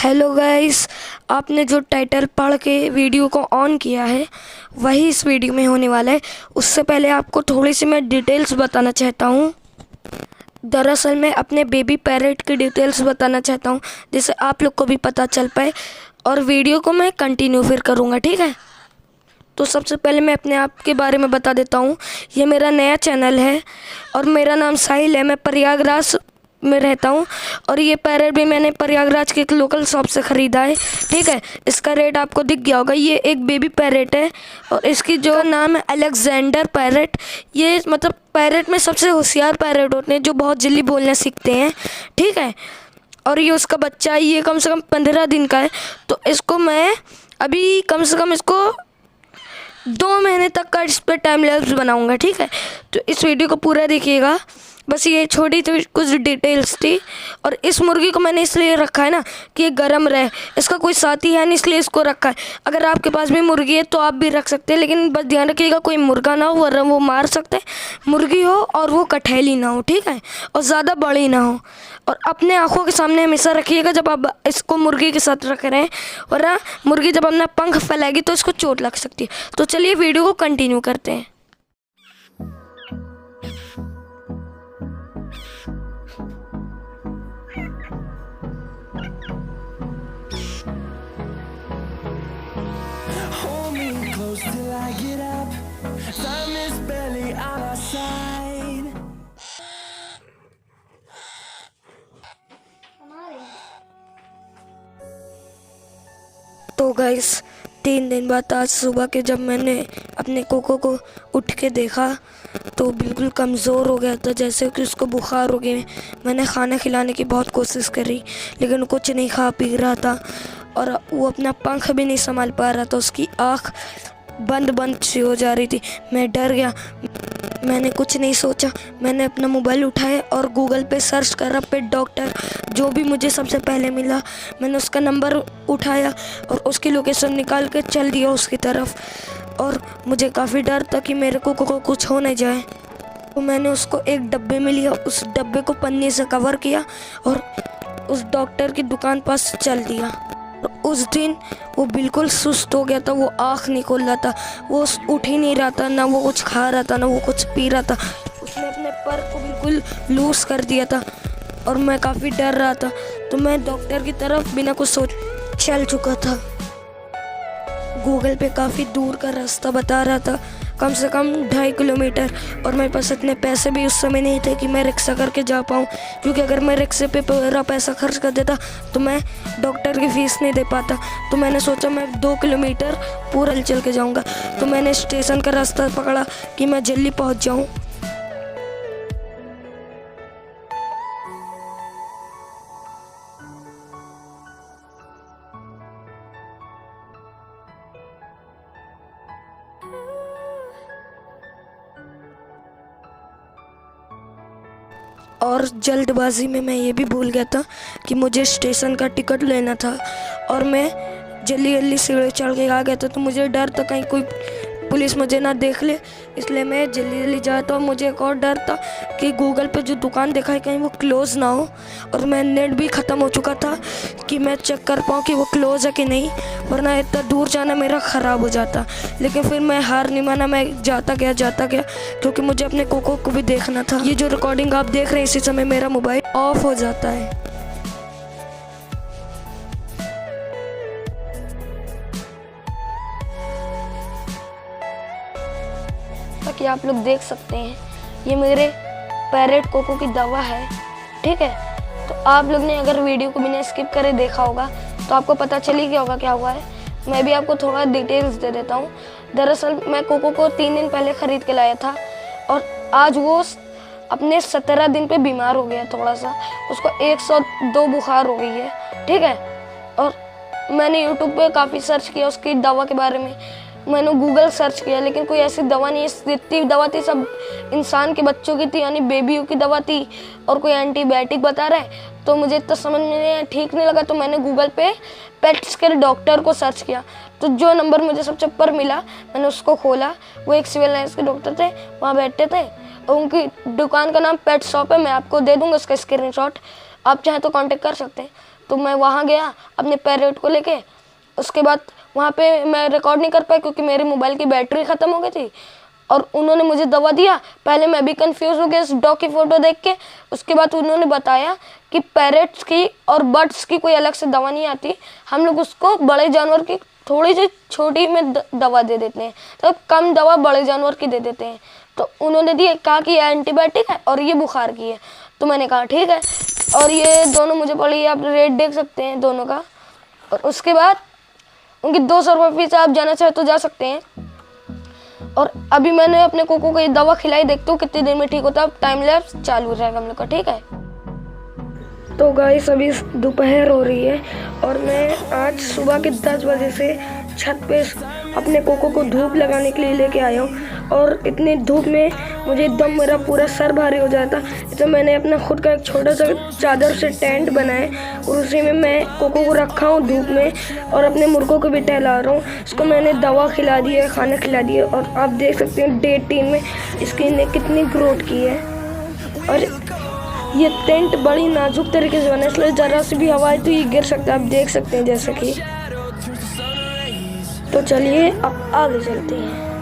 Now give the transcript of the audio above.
Hello guys, आपने जो title पढ़ के वीडियो को ऑन किया है वही इस वीडियो में होने वाला है। उससे पहले आपको थोड़ी सी मैं डिटेल्स बताना चाहता हूँ। दरअसल मैं अपने बेबी पैरेट की डिटेल्स बताना चाहता हूँ जिससे आप लोग को भी पता चल पाए, और वीडियो को मैं कंटिन्यू फिर करूँगा, ठीक है। तो सबसे पहले मैं अपने आप के बारे में बता देता हूँ। ये मेरा नया चैनल है और मेरा नाम साहिल है। मैं प्रयागराज में रहता हूँ और ये पैरेट भी मैंने प्रयागराज के एक लोकल शॉप से ख़रीदा है, ठीक है। इसका रेट आपको दिख गया होगा। ये एक बेबी पैरेट है और इसकी जो नाम है अलेक्जेंडर पैरेट। ये मतलब पैरेट में सबसे होशियार पैरेट होते हैं जो बहुत जल्दी बोलना सीखते हैं, ठीक है। और ये उसका बच्चा है, ये कम से कम 15 दिन का है। तो इसको मैं अभी कम से कम इसको 2 महीने तक का इस पर टाइम लैप्स बनाऊंगा, ठीक है। तो इस वीडियो को पूरा देखिएगा। बस ये छोटी तो कुछ डिटेल्स थी। और इस मुर्गी को मैंने इसलिए रखा है ना कि ये गर्म रहे। इसका कोई साथी है नहीं, इसलिए इसको रखा है। अगर आपके पास भी मुर्गी है तो आप भी रख सकते हैं, लेकिन बस ध्यान रखिएगा कोई मुर्गा ना हो वरना वो मार सकते हैं। मुर्गी हो और वो कठैली ना हो, ठीक है, और ज़्यादा बड़ी ना हो। और अपने आँखों के सामने हमेशा रखिएगा जब आप इसको मुर्गी के साथ रख रहे हैं, वरना मुर्गी जब अपना पंख फैलाएगी तो इसको चोट लग सकती है। तो चलिए वीडियो को कंटिन्यू करते हैं। Till I get up, time is barely on our side. तो गाइस 3 दिन बाद आज सुबह के जब मैंने अपने कोको को उठ के देखा तो बिल्कुल कमज़ोर हो गया था, जैसे कि उसको बुखार हो गया। मैंने खाना खिलाने की बहुत कोशिश करी लेकिन कुछ नहीं खा पी रहा था और वो अपना पंख भी नहीं संभाल पा रहा था। उसकी आँख बंद सी हो जा रही थी। मैं डर गया। मैंने कुछ नहीं सोचा, मैंने अपना मोबाइल उठाया और गूगल पे सर्च करा पेट डॉक्टर, जो भी मुझे सबसे पहले मिला। मैंने उसका नंबर उठाया और उसकी लोकेशन निकाल के चल दिया उसकी तरफ। और मुझे काफ़ी डर था कि मेरे को कुछ हो न जाए। तो मैंने उसको एक डब्बे में लिया, उस डब्बे को पन्नी से कवर किया और उस डॉक्टर की दुकान पास चल दिया। उस दिन वो बिल्कुल सुस्त हो गया था, वो आँख नहीं खोल रहा था, वो उठ ही नहीं रहा था, ना वो कुछ खा रहा था ना वो कुछ पी रहा था। उसने अपने पर को बिल्कुल लूज कर दिया था और मैं काफ़ी डर रहा था। तो मैं डॉक्टर की तरफ बिना कुछ सोच चल चुका था। गूगल पे काफ़ी दूर का रास्ता बता रहा था, कम से कम 2.5 किलोमीटर, और मेरे पास इतने पैसे भी उस समय नहीं थे कि मैं रिक्शा करके जा पाऊँ, क्योंकि अगर मैं रिक्शे पे पूरा पैसा खर्च कर देता तो मैं डॉक्टर की फ़ीस नहीं दे पाता। तो मैंने सोचा मैं 2 किलोमीटर पूरा चल के जाऊँगा। तो मैंने स्टेशन का रास्ता पकड़ा कि मैं जल्दी पहुँच जाऊँ। और जल्दबाजी में मैं ये भी भूल गया था कि मुझे स्टेशन का टिकट लेना था और मैं जल्दी सीढ़ी चढ़ के आ गया था। तो मुझे डर था कहीं कोई पुलिस मुझे ना देख ले, इसलिए मैं जल्दी जाता। और मुझे एक और डर था कि गूगल पे जो दुकान देखा है कहीं वो क्लोज़ ना हो, और मैं नेट भी ख़त्म हो चुका था कि मैं चेक कर पाऊँ कि वो क्लोज़ है कि नहीं, वरना इतना दूर जाना मेरा ख़राब हो जाता। लेकिन फिर मैं हार नहीं माना, मैं जाता गया क्योंकि मुझे अपने कोको को भी देखना था। ये जो रिकॉर्डिंग आप देख रहे हैं इसी समय मेरा मोबाइल ऑफ हो जाता है। कि आप लोग देख सकते हैं ये मेरे पैरेट कोको की दवा है, ठीक है। तो आप लोग ने अगर वीडियो को बिना स्किप करे देखा होगा तो आपको पता चल ही गया होगा क्या हुआ है। मैं भी आपको थोड़ा डिटेल्स दे देता हूँ। दरअसल मैं कोको को 3 दिन पहले ख़रीद के लाया था और आज वो अपने 17 दिन पे बीमार हो गया। थोड़ा सा उसको 102 बुखार हो गई है, ठीक है। और मैंने यूट्यूब पे काफ़ी सर्च किया उसकी दवा के बारे में, मैंने गूगल सर्च किया, लेकिन कोई ऐसी दवा नहीं है। जितनी दवा थी सब इंसान के बच्चों की थी, यानी बेबियों की दवा थी, और कोई एंटीबायोटिक बता रहा है। तो मुझे इतना समझ में ठीक नहीं लगा, तो मैंने गूगल पे पेट्स के डॉक्टर को सर्च किया। तो जो नंबर मुझे सबसे ऊपर मिला मैंने उसको खोला। वो एक सिविल लाइन्स के डॉक्टर थे, वहाँ बैठते थे और उनकी दुकान का नाम पेट शॉप है। मैं आपको दे दूँगा उसका स्क्रीनशॉट, आप चाहे तो कांटेक्ट कर सकते हैं। तो मैं वहाँ गया अपने पैरेट को लेके। उसके बाद वहाँ पे मैं रिकॉर्ड नहीं कर पाया क्योंकि मेरे मोबाइल की बैटरी ख़त्म हो गई थी। और उन्होंने मुझे दवा दिया। पहले मैं भी कंफ्यूज हो गया इस डॉग की फ़ोटो देख के। उसके बाद उन्होंने बताया कि पैरेट्स की और बर्ड्स की कोई अलग से दवा नहीं आती, हम लोग उसको बड़े जानवर की थोड़ी सी छोटी में दवा दे देते हैं, तो कम दवा बड़े जानवर की दे देते हैं। तो उन्होंने कहा कि ये एंटीबायोटिक है और ये बुखार की है। तो मैंने कहा ठीक है। और ये दोनों मुझे पड़ी, आप रेट देख सकते हैं दोनों का। और उसके बाद उनकी 200 रुपये फीस, आप जाना चाहे तो जा सकते हैं। और अभी मैंने अपने कोको को ये दवा खिलाई, देखते हो कितनी देर में ठीक होता है। अब टाइम लैप्स चालू हो जाएगा हम लोग का, ठीक है। तो गाइस अभी दोपहर हो रही है और मैं आज सुबह के 10 बजे से छत पे अपने कोको को धूप लगाने के लिए लेके आया हूँ। और इतनी धूप में मुझे एकदम मेरा पूरा सर भारी हो जाता, तो मैंने अपना खुद का एक छोटा सा चादर से टेंट बनाया और उसी में मैं कोको को रखा हूँ धूप में। और अपने मुर्गों को भी टहला रहा हूँ। इसको मैंने दवा खिला दी है, खाना खिला दिया। और आप देख सकते हैं डे 3 में इसकी ने कितनी ग्रोथ की है। और ये टेंट बड़ी नाजुक तरीके से बना है, इसलिए ज़रा सी भी हवा है तो ये गिर सकता है, आप देख सकते हैं जैसे कि। तो चलिए अब आगे चलते हैं।